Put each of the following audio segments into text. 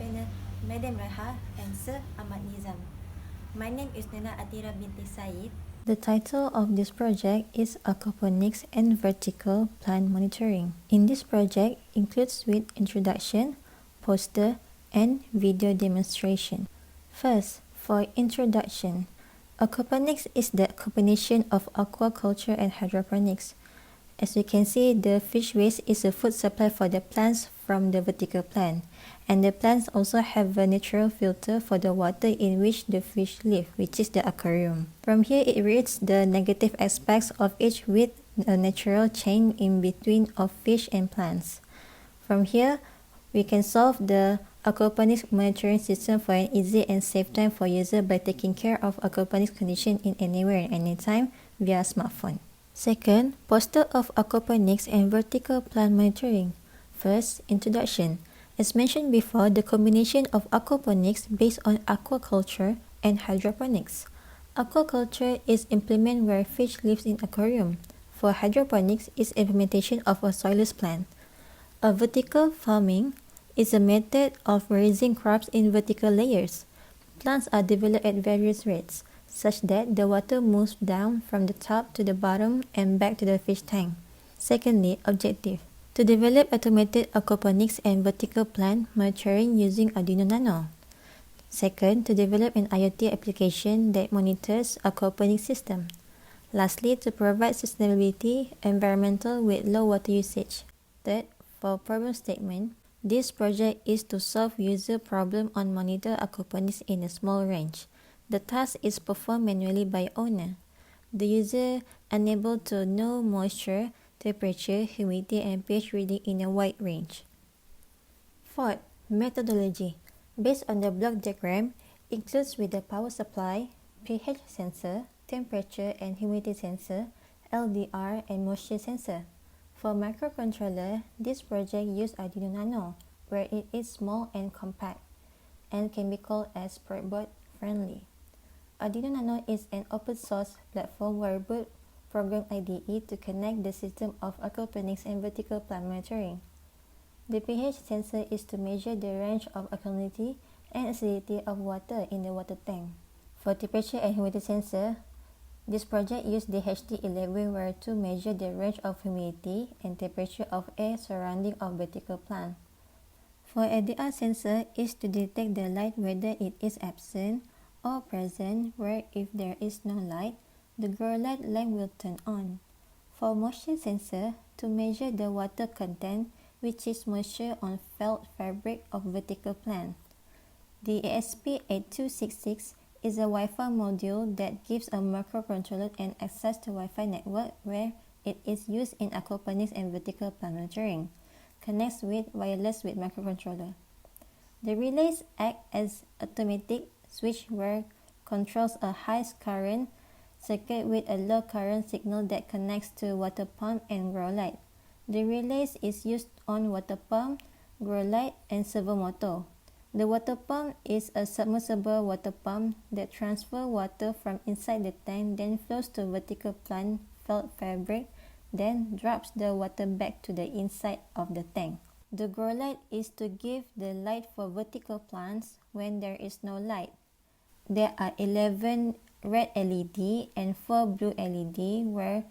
panel Madam Raha and Sir Ahmad Nizam. My name is Nana Atira binti Said. The title of this project is Aquaponics and Vertical Plant Monitoring. In this project includes with introduction, poster, and video demonstration. First, for introduction, aquaponics is the combination of aquaculture and hydroponics. As you can see, the fish waste is a food supply for the plants from the vertical plant, and the plants also have a natural filter for the water in which the fish live, which is the aquarium. From here, it reads the negative aspects of each with a natural chain in between of fish and plants. From here, we can solve the aquaponics monitoring system for an easy and safe time for user by taking care of aquaponics condition in anywhere and anytime via smartphone. Second, poster of aquaponics and vertical plant monitoring. First, introduction. As mentioned before, the combination of aquaponics based on aquaculture and hydroponics. Aquaculture is implement where fish lives in aquarium. For hydroponics is implementation of a soilless plant. A vertical farming is a method of raising crops in vertical layers. Plants are developed at various rates, such that the water moves down from the top to the bottom and back to the fish tank. Secondly, objective. To develop automated aquaponics and vertical plant monitoring using Arduino Nano. Second, to develop an IoT application that monitors aquaponics system. Lastly, to provide sustainability environmental with low water usage. Third, for problem statement, this project is to solve user problem on monitor aquaponics in a small range. The task is performed manually by owner. The user unable to know moisture, temperature, humidity, and pH reading in a wide range. Fourth, methodology. Based on the block diagram, includes with the power supply, pH sensor, temperature and humidity sensor, LDR, and moisture sensor. For microcontroller, this project uses Arduino Nano, where it is small and compact, and can be called as breadboard friendly. Arduino Nano is an open source platform where boot program IDE to connect the system of aquaponics and vertical plant monitoring. The pH sensor is to measure the range of alkalinity and acidity of water in the water tank. For temperature and humidity sensor, this project uses DHT11 where to measure the range of humidity and temperature of air surrounding of vertical plant. For LDR sensor is to detect the light whether it is absent or present, where if there is no light, the grow light lamp will turn on. For moisture sensor, to measure the water content, which is moisture on felt fabric of vertical plant. The ESP8266 is a Wi-Fi module that gives a microcontroller an access to Wi-Fi network where it is used in aquaponics and vertical plant monitoring. Connects with wireless with microcontroller. The relays act as automatic switch where controls a high current circuit with a low current signal that connects to water pump and grow light. The relays is used on water pump, grow light, and servo motor. The water pump is a submersible water pump that transfers water from inside the tank, then flows to vertical plant felt fabric, then drops the water back to the inside of the tank. The grow light is to give the light for vertical plants when there is no light. There are 11 red LED and 4 blue LED, where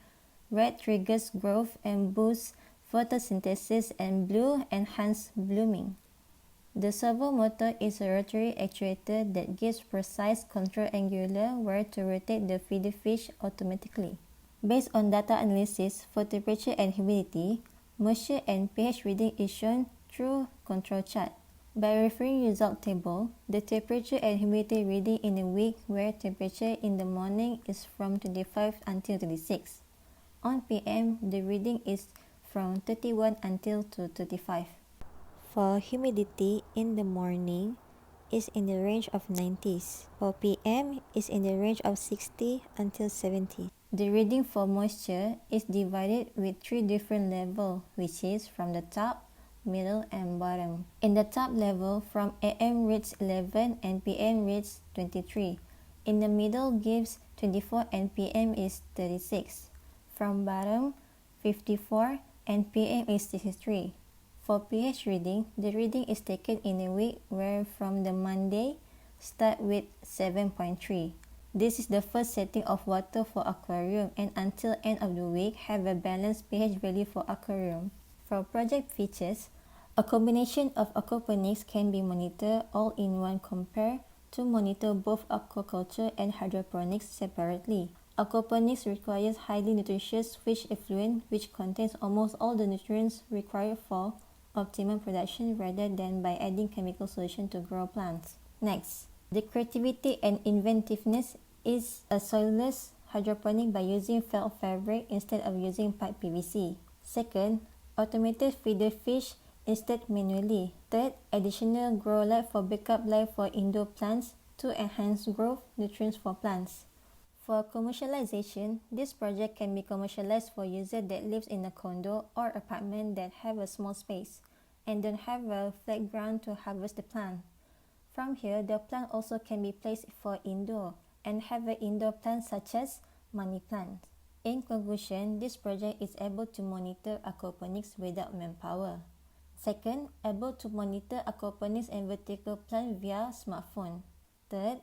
red triggers growth and boosts photosynthesis and blue enhances blooming. The servo motor is a rotary actuator that gives precise control angular where to rotate the feeder fish automatically. Based on data analysis for temperature and humidity, moisture and pH reading is shown through control chart. By referring result table, the temperature and humidity reading in a week where temperature in the morning is from 25 until 26. On PM, the reading is from 31 until to 35. For humidity in the morning is in the range of 90s. For PM is in the range of 60 until 70. The reading for moisture is divided with 3 different levels, which is from the top, middle, and bottom. In the top level, from AM reads 11 and PM reads 23. In the middle gives 24 and PM is 36. From bottom, 54 and PM is 63. For pH reading, the reading is taken in a week where from the Monday start with 7.3. This is the first setting of water for aquarium and until end of the week have a balanced pH value for aquarium. For project features, a combination of aquaponics can be monitored all in one compared to monitor both aquaculture and hydroponics separately. Aquaponics requires highly nutritious fish effluent which contains almost all the nutrients required for optimum production rather than by adding chemical solution to grow plants. Next, the creativity and inventiveness is a soilless hydroponic by using felt fabric instead of using pipe PVC. Second, automated feeder fish instead manually. Third, additional grow light for backup light for indoor plants to enhance growth nutrients for plants. For commercialization, this project can be commercialized for users that lives in a condo or apartment that have a small space and don't have a flat ground to harvest the plant. From here, the plant also can be placed for indoor and have an indoor plant such as money plant. In conclusion, this project is able to monitor aquaponics without manpower. Second, able to monitor aquaponics and vertical plant via smartphone. Third,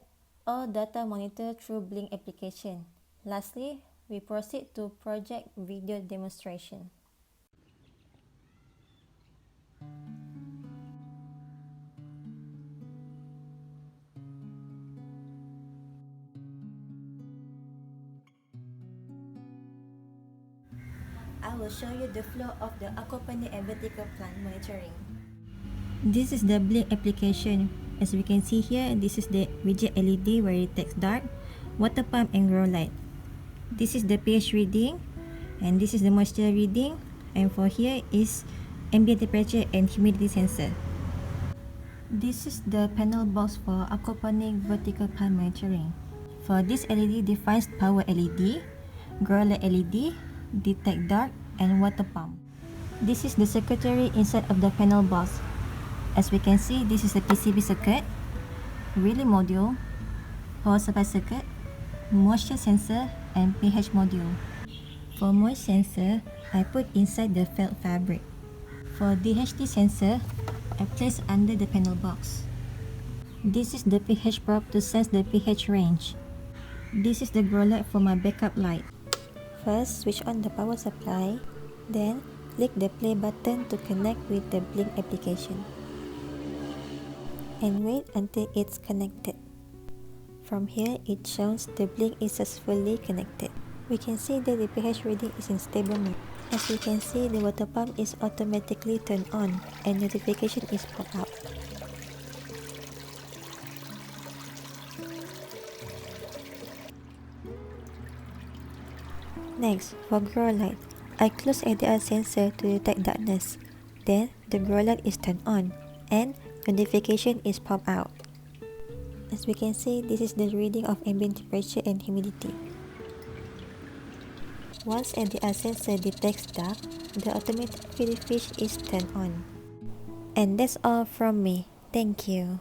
all data monitored through Blink application. Lastly, we proceed to project video demonstration. I will show you the flow of the aquaponic and vertical plant monitoring. This is the Blink application. As we can see here, this is the widget LED where it detects dark, water pump and grow light. This is the pH reading and this is the moisture reading, and for here is ambient temperature and humidity sensor. This is the panel box for aquaponic vertical plant monitoring. For this LED defines power LED, grow light LED, detect dark and water pump. This is the circuitry inside of the panel box. As we can see, this is a PCB circuit, relay module, power supply circuit, moisture sensor and pH module. For moisture sensor, I put inside the felt fabric. For DHT sensor, I place under the panel box. This is the pH probe to sense the pH range. This is the grow light for my backup light. First, switch on the power supply, then click the play button to connect with the Blink application. And wait until it's connected. From here, it shows the Blink is successfully connected. We can see that the pH reading is in stable mode. As you can see, the water pump is automatically turned on and notification is popped up. Next, for grow light, I close ADR sensor to detect darkness. Then, the grow light is turned on and notification is popped out. As we can see, this is the reading of ambient temperature and humidity. Once ADR sensor detects dark, the automatic feeder fish is turned on. And that's all from me. Thank you.